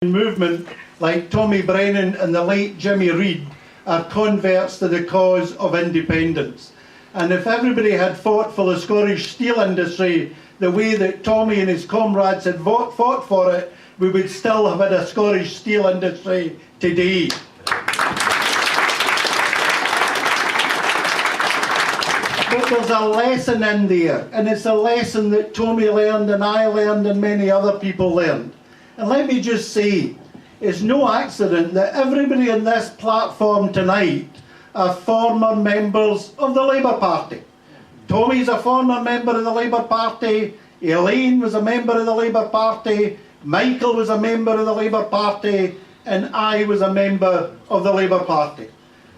movement like Tommy Brennan and the late Jimmy Reid are converts to the cause of independence. And if everybody had fought for the Scottish steel industry the way that Tommy and his comrades had fought for it, we would still have had a Scottish steel industry today. But there's a lesson in there, and it's a lesson that Tommy learned and I learned and many other people learned. And let me just say, it's no accident that everybody on this platform tonight are former members of the Labour Party. Tommy's a former member of the Labour Party, Elaine was a member of the Labour Party, Michael was a member of the Labour Party, and I was a member of the Labour Party.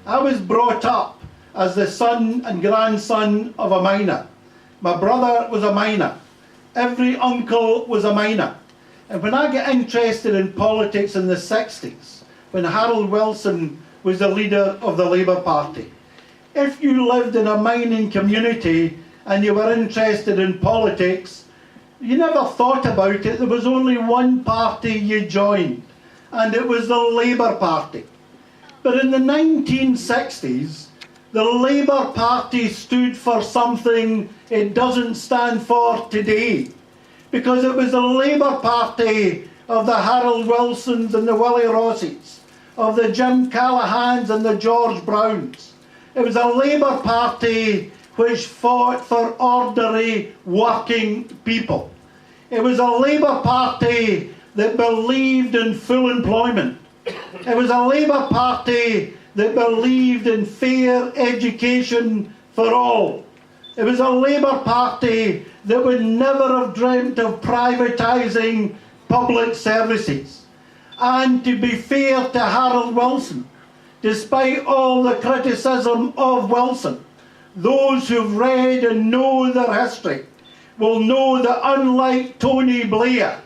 I was brought up as the son and grandson of a miner. My brother was a miner. Every uncle was a miner. And when I got interested in politics in the 60s, when Harold Wilson was the leader of the Labour Party, if you lived in a mining community and you were interested in politics, you never thought about it. There was only one party you joined, and it was the Labour Party. But in the 1960s, the Labour Party stood for something it doesn't stand for today. Because it was the Labour Party of the Harold Wilsons and the Willie Rosses, of the Jim Callahans and the George Browns. It was a Labour Party which fought for ordinary working people. It was a Labour Party that believed in full employment. It was a Labour Party that believed in fair education for all. It was a Labour Party that would never have dreamt of privatising public services. And to be fair to Harold Wilson, despite all the criticism of Wilson, those who've read and know their history will know that unlike Tony Blair,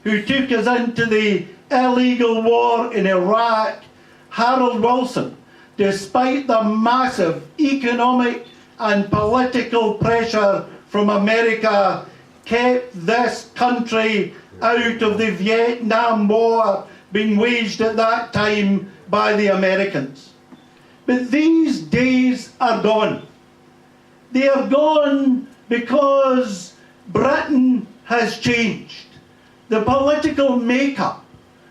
who took us into the illegal war in Iraq, Harold Wilson, despite the massive economic and political pressure from America, kept this country out of the Vietnam War being waged at that time by the Americans. But these days are gone. They are gone because Britain has changed. The political makeup,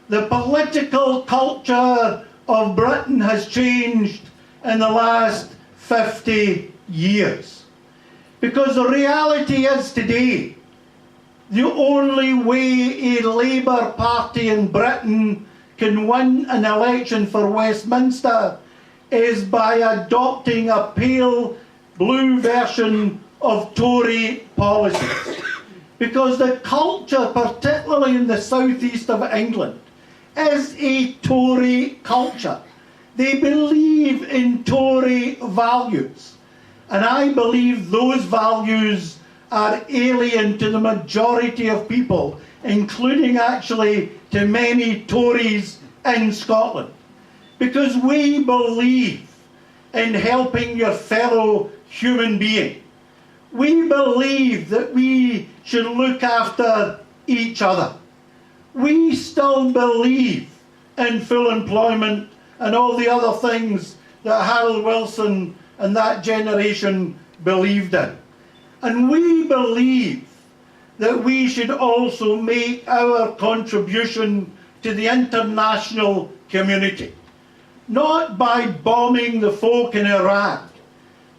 the political culture of Britain has changed in the last 50 years. Because the reality is today, the only way a Labour Party in Britain can win an election for Westminster is by adopting a pale blue version of Tory policies. Because the culture, particularly in the southeast of England, is a Tory culture. They believe in Tory values. And I believe those values are alien to the majority of people, including actually to many Tories in Scotland. Because we believe in helping your fellow human being. We believe that we should look after each other. We still believe in full employment and all the other things that Harold Wilson and that generation believed in. And we believe that we should also make our contribution to the international community, not by bombing the folk in Iraq,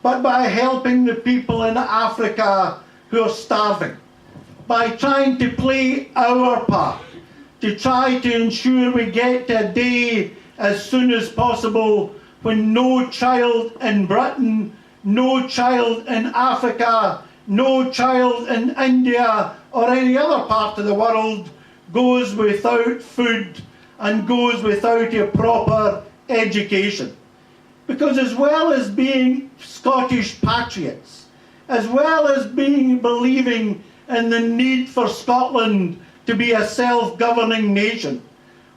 but by helping the people in Africa who are starving, by trying to play our part, to try to ensure we get to a day as soon as possible when no child in Britain, no child in Africa, no child in India or any other part of the world goes without food and goes without a proper education. Because as well as being Scottish patriots, as well as believing in the need for Scotland to be a self-governing nation,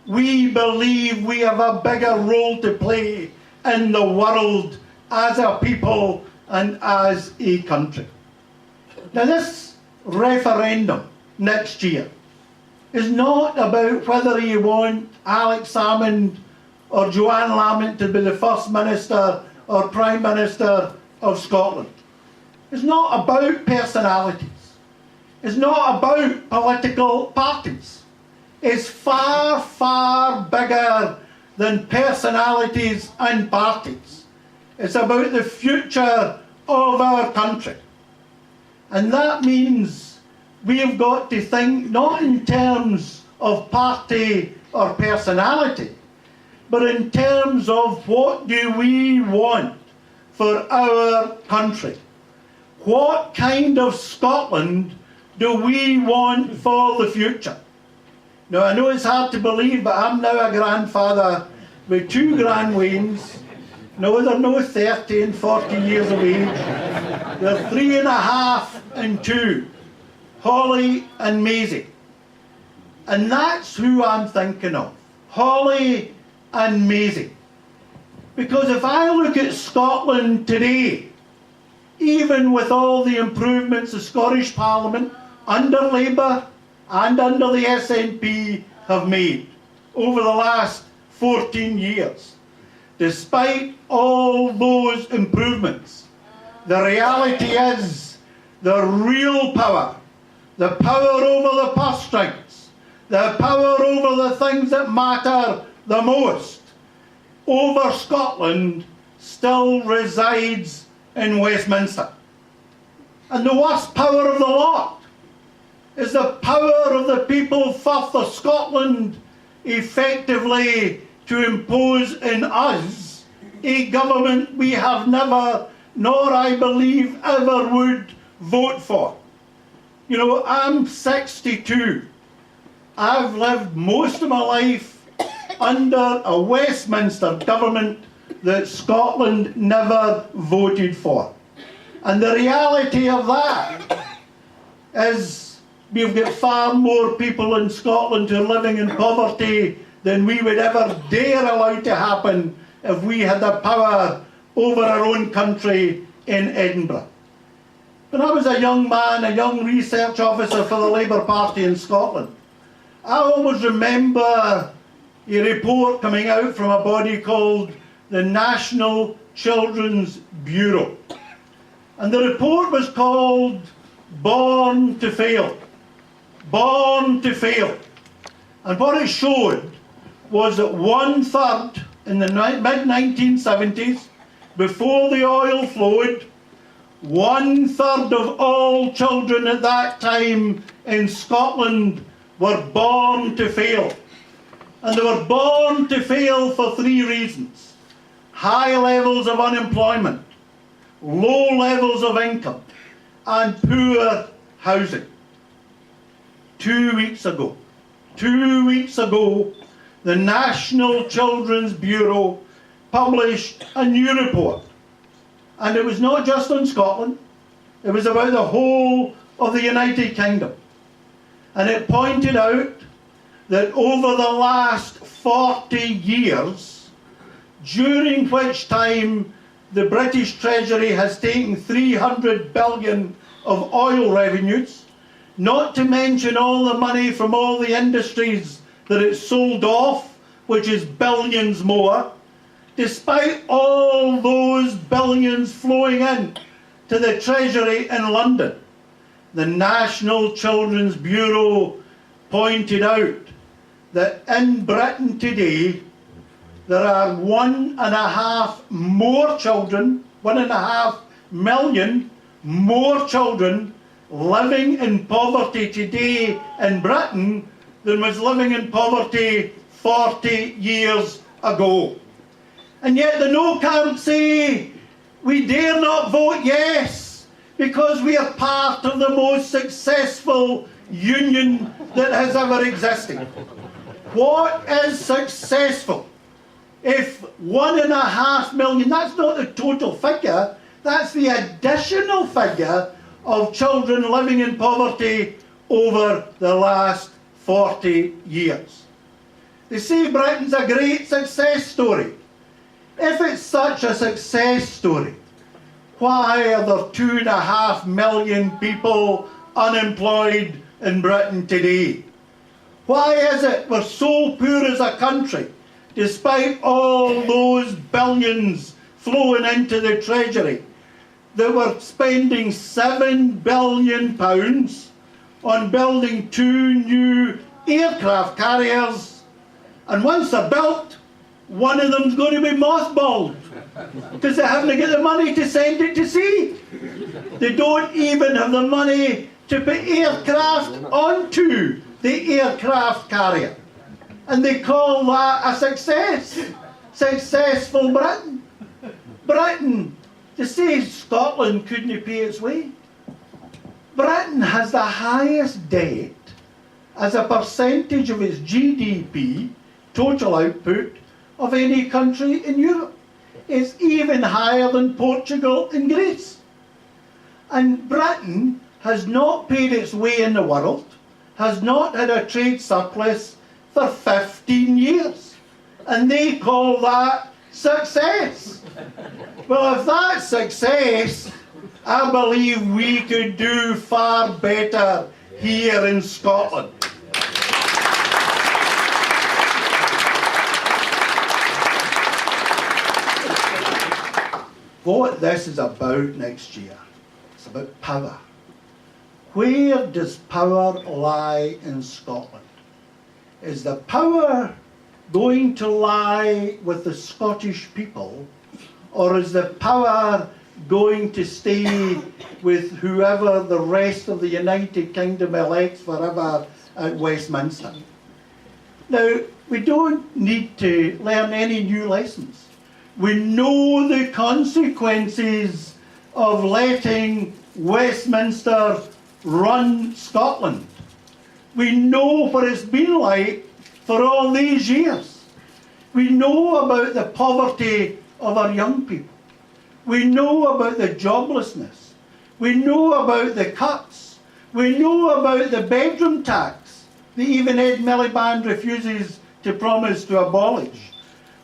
we believe we have a bigger role to play in the world as a people and as a country. Now this referendum next year is not about whether you want Alex Salmond or Joanne Lamont to be the First Minister or Prime Minister of Scotland. It's not about personalities. It's not about political parties. It's far, far bigger than personalities and parties. It's about the future of our country. And that means we've got to think not in terms of party or personality, but in terms of what do we want for our country. What kind of Scotland do we want for the future? Now, I know it's hard to believe, but I'm now a grandfather with 2 grandwains. No, they're no 30 and 40 years of age. They're 3.5 and 2, Holly and Maisie. And that's who I'm thinking of, Holly and Maisie. Because if I look at Scotland today, even with all the improvements the Scottish Parliament under Labour and under the SNP have made over the last 14 years, despite all those improvements, the reality is the real power, the power over the purse strings, the power over the things that matter the most over Scotland still resides in Westminster. And the worst power of the lot is the power of the people Firth of Scotland effectively to impose in us a government we have never, nor I believe ever would, vote for. You know, I'm 62. I've lived most of my life under a Westminster government that Scotland never voted for. And the reality of that is we've got far more people in Scotland who are living in poverty than we would ever dare allow to happen if we had the power over our own country in Edinburgh. When I was a young man, a young research officer for the Labour Party in Scotland, I always remember a report coming out from a body called the National Children's Bureau. And the report was called Born to Fail. Born to Fail. And what it showed was that 1/3 in the mid-1970s, before the oil flowed, 1/3 of all children at that time in Scotland were born to fail. And they were born to fail for 3 reasons. High levels of unemployment, low levels of income, and poor housing. 2 weeks ago, the National Children's Bureau published a new report. And it was not just on Scotland, it was about the whole of the United Kingdom. And it pointed out that over the last 40 years, during which time the British Treasury has taken 300 billion of oil revenues, not to mention all the money from all the industries that it sold off, which is billions more, despite all those billions flowing in to the Treasury in London, the National Children's Bureau pointed out that in Britain today there are 1.5 million more children living in poverty today in Britain than was living in poverty 40 years ago. And yet the No camp say we dare not vote yes because we are part of the most successful union that has ever existed. What is successful? If 1.5 million, that's not the total figure, that's the additional figure of children living in poverty over the last 40 years. They say Britain's a great success story. If it's such a success story, why are there 2.5 million people unemployed in Britain today? Why is it we're so poor as a country, despite all those billions flowing into the Treasury, that we're spending £7 billion on building 2 new aircraft carriers, and once they're built, one of them's going to be mothballed because they haven't got the money to send it to sea. They don't even have the money to put aircraft onto the aircraft carrier, and they call that a success. Successful Britain. Britain, to say Scotland couldn't pay its way. Britain has the highest debt as a percentage of its GDP, total output, of any country in Europe. It's even higher than Portugal and Greece. And Britain has not paid its way in the world, has not had a trade surplus for 15 years. And they call that success. Well, if that's success, I believe we could do far better here in Scotland. What this is about next year, it's about power. Where does power lie in Scotland? Is the power going to lie with the Scottish people, or is the power going to stay with whoever the rest of the United Kingdom elects forever at Westminster? Now, we don't need to learn any new lessons. We know the consequences of letting Westminster run Scotland. We know what it's been like for all these years. We know about the poverty of our young people. We know about the joblessness. We know about the cuts. We know about the bedroom tax that even Ed Miliband refuses to promise to abolish.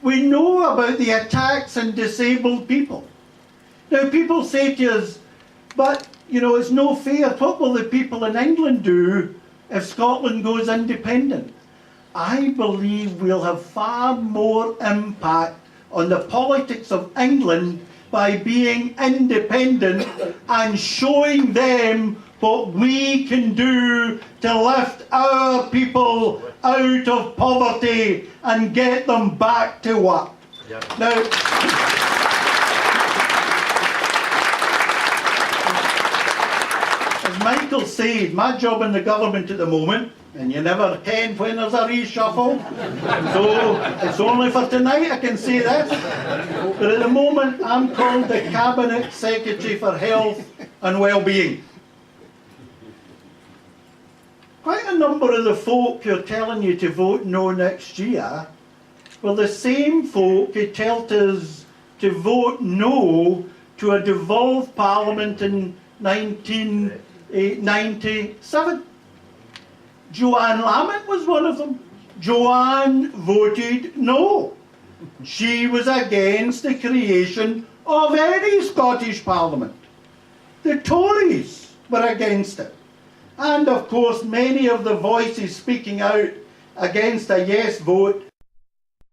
We know about the attacks on disabled people. Now, people say to us, but, you know, it's no fair. What will the people in England do if Scotland goes independent? I believe we'll have far more impact on the politics of England by being independent and showing them what we can do to lift our people out of poverty and get them back to work. Yep. Now, as Michael said, my job in the government at the moment, and you never can when there's a reshuffle, so it's only for tonight I can say this, but at the moment I'm called the Cabinet Secretary for Health and Wellbeing. Quite a number of the folk who are telling you to vote no next year were the same folk who told us to vote no to a devolved parliament in 1997. Joanne Lamont was one of them. Joanne voted no. She was against the creation of any Scottish Parliament. The Tories were against it. And of course, many of the voices speaking out against a yes vote,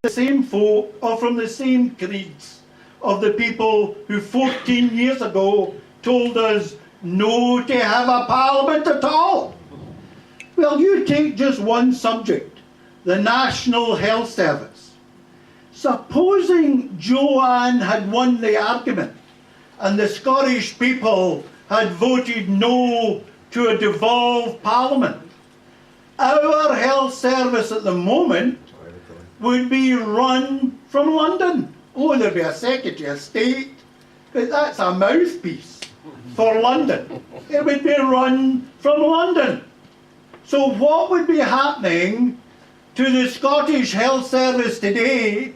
the same folk or from the same creeds of the people who 14 years ago told us no to have a parliament at all. Well, you take just one subject, the National Health Service. Supposing Joanne had won the argument and the Scottish people had voted no to a devolved parliament, our health service at the moment would be run from London. Oh, there'd be a Secretary of State, but that's a mouthpiece for London. It would be run from London. So what would be happening to the Scottish Health Service today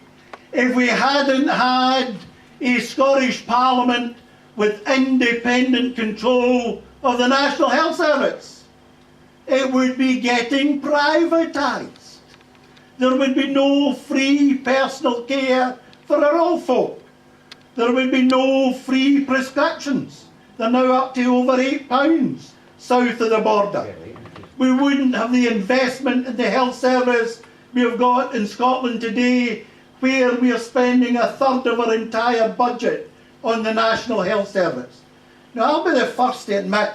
if we hadn't had a Scottish Parliament with independent control of the National Health Service? It would be getting privatised. There would be no free personal care for our old folk. There would be no free prescriptions. They're now up to over £8 south of the border. We wouldn't have the investment in the health service we've got in Scotland today, where we are spending a third of our entire budget on the National Health Service. Now, I'll be the first to admit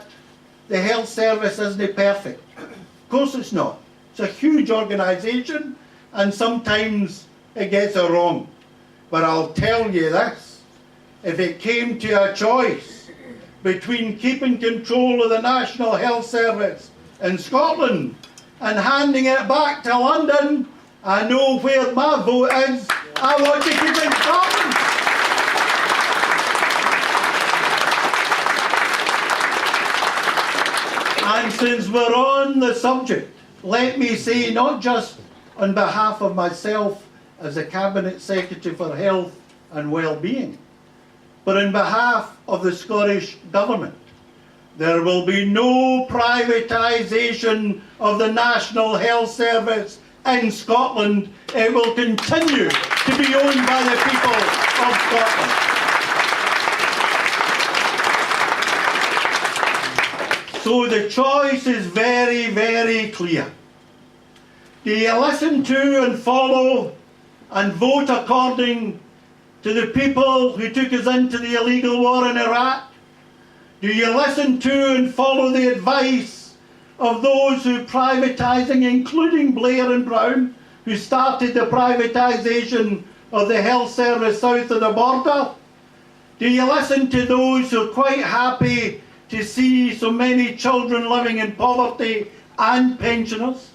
the health service isn't perfect. Of course it's not. It's a huge organisation, and sometimes it gets it wrong. But I'll tell you this, if it came to a choice between keeping control of the National Health Service in Scotland and handing it back to London, I know where my vote is. I want to keep it in Scotland. And since we're on the subject, let me say, not just on behalf of myself as a Cabinet Secretary for Health and Wellbeing, but on behalf of the Scottish Government, there will be no privatisation of the National Health Service in Scotland. It will continue to be owned by the people of Scotland. So the choice is very, very clear. Do you listen to and follow and vote according to the people who took us into the illegal war in Iraq? Do you listen to and follow the advice of those who are privatising, including Blair and Brown, who started the privatisation of the health service south of the border? Do you listen to those who are quite happy to see so many children living in poverty and pensioners?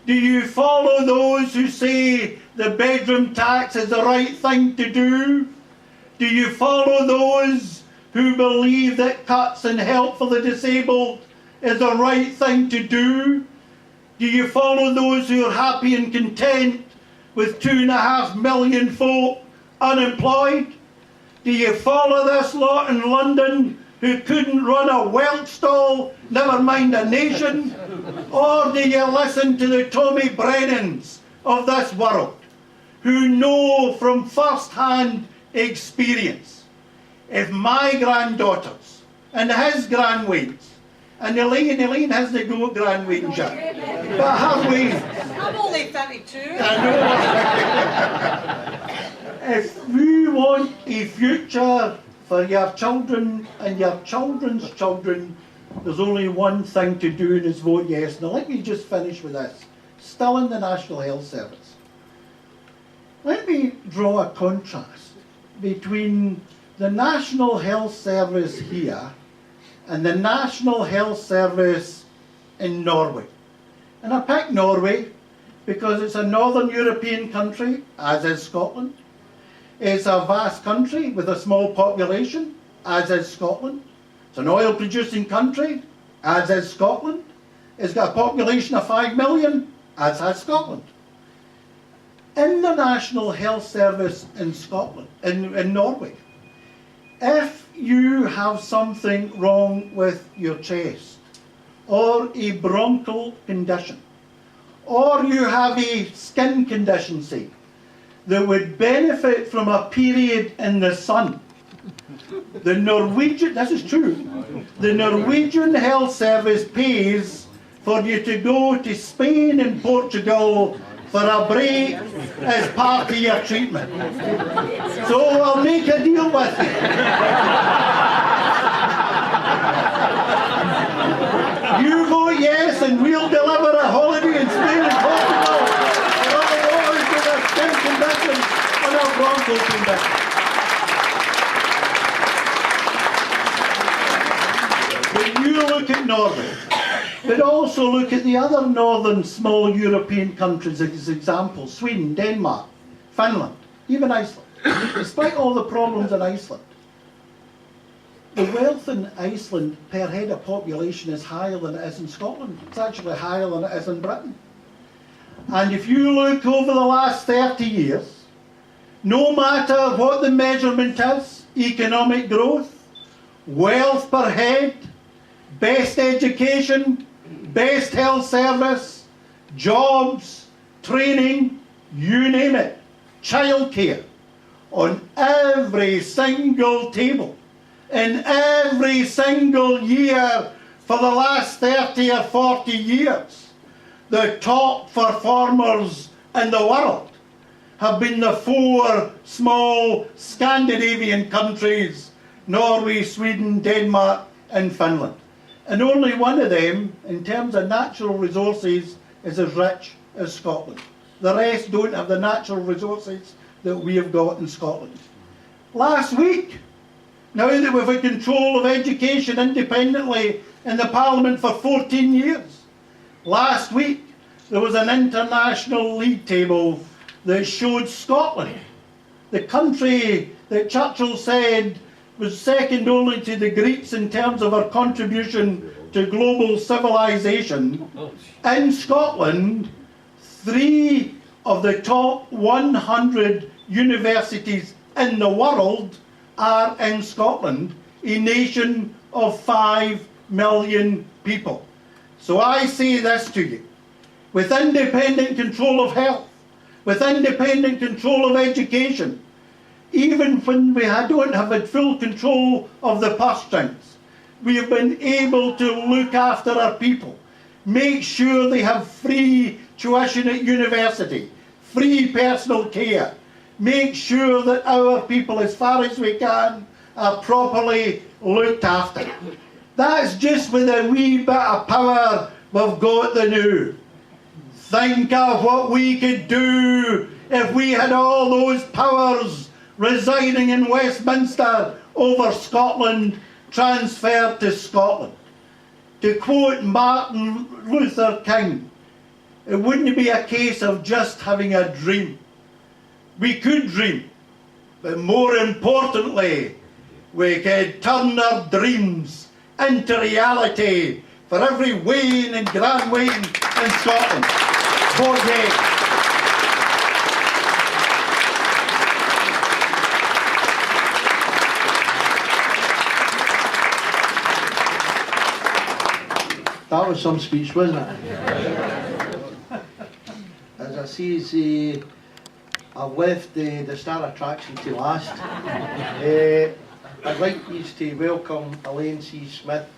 Do you follow those who say the bedroom tax is the right thing to do? Do you follow those who believe that cuts in help for the disabled is the right thing to do? Do you follow those who are happy and content with 2.5 million folk unemployed? Do you follow this lot in London who couldn't run a whelk stall, never mind a nation? Or do you listen to the Tommy Brennans of this world, who know from first-hand experience, if my granddaughters and his grandwains, and Elaine has the go grandwains yet, but her wains, I'm only 32. I know. If we want a future for your children and your children's children, there's only one thing to do, and it's vote yes. Now let me just finish with this. Still in the National Health Service. Let me draw a contrast between the National Health Service here and the National Health Service in Norway. And I picked Norway because it's a northern European country, as is Scotland. It's a vast country with a small population, as is Scotland. It's an oil-producing country, as is Scotland. It's got a population of 5 million, as has Scotland. In the National Health Service in Scotland, in Norway, if you have something wrong with your chest, or a bronchial condition, or you have a skin condition, say, that would benefit from a period in the sun, the Norwegian, this is true, the Norwegian Health Service pays for you to go to Spain and Portugal for a break as part of your treatment. So I'll make a deal with you. You vote yes and we'll deliver a holiday in Spain and Portugal for all those with a skin condition and a bronchial condition. But you look at Norway, but also look at the other northern small European countries as examples: Sweden, Denmark, Finland, even Iceland. Despite all the problems in Iceland, the wealth in Iceland per head of population is higher than it is in Scotland. It's actually higher than it is in Britain. And if you look over the last 30 years, no matter what the measurement is, economic growth, wealth per head, best education, best health service, jobs, training, you name it, childcare, on every single table, in every single year For the last 30 or 40 years, the top performers in the world have been the 4 small Scandinavian countries, Norway, Sweden, Denmark and Finland. And only one of them, in terms of natural resources, is as rich as Scotland. The rest don't have the natural resources that we have got in Scotland. Last week, now that we've had control of education independently in the Parliament for 14 years, last week there was an international league table that showed Scotland, the country that Churchill said was second only to the Greeks in terms of our contribution to global civilization. In Scotland, 3 of the top 100 universities in the world are in Scotland, a nation of 5 million people. So I say this to you, with independent control of health, with independent control of education, even when we don't have a full control of the purse strings, we have been able to look after our people, make sure they have free tuition at university, free personal care, make sure that our people, as far as we can, are properly looked after. That's just with a wee bit of power we've got the new. Think of what we could do if we had all those powers residing in Westminster over Scotland transferred to Scotland. To quote Martin Luther King, it wouldn't be a case of just having a dream. We could dream, but more importantly, we could turn our dreams into reality for every Wayne and Grand Wayne in Scotland. Vote yes. That was some speech, wasn't it? As I say, I've left the star attraction to last. I'd like you to welcome Elaine C. Smith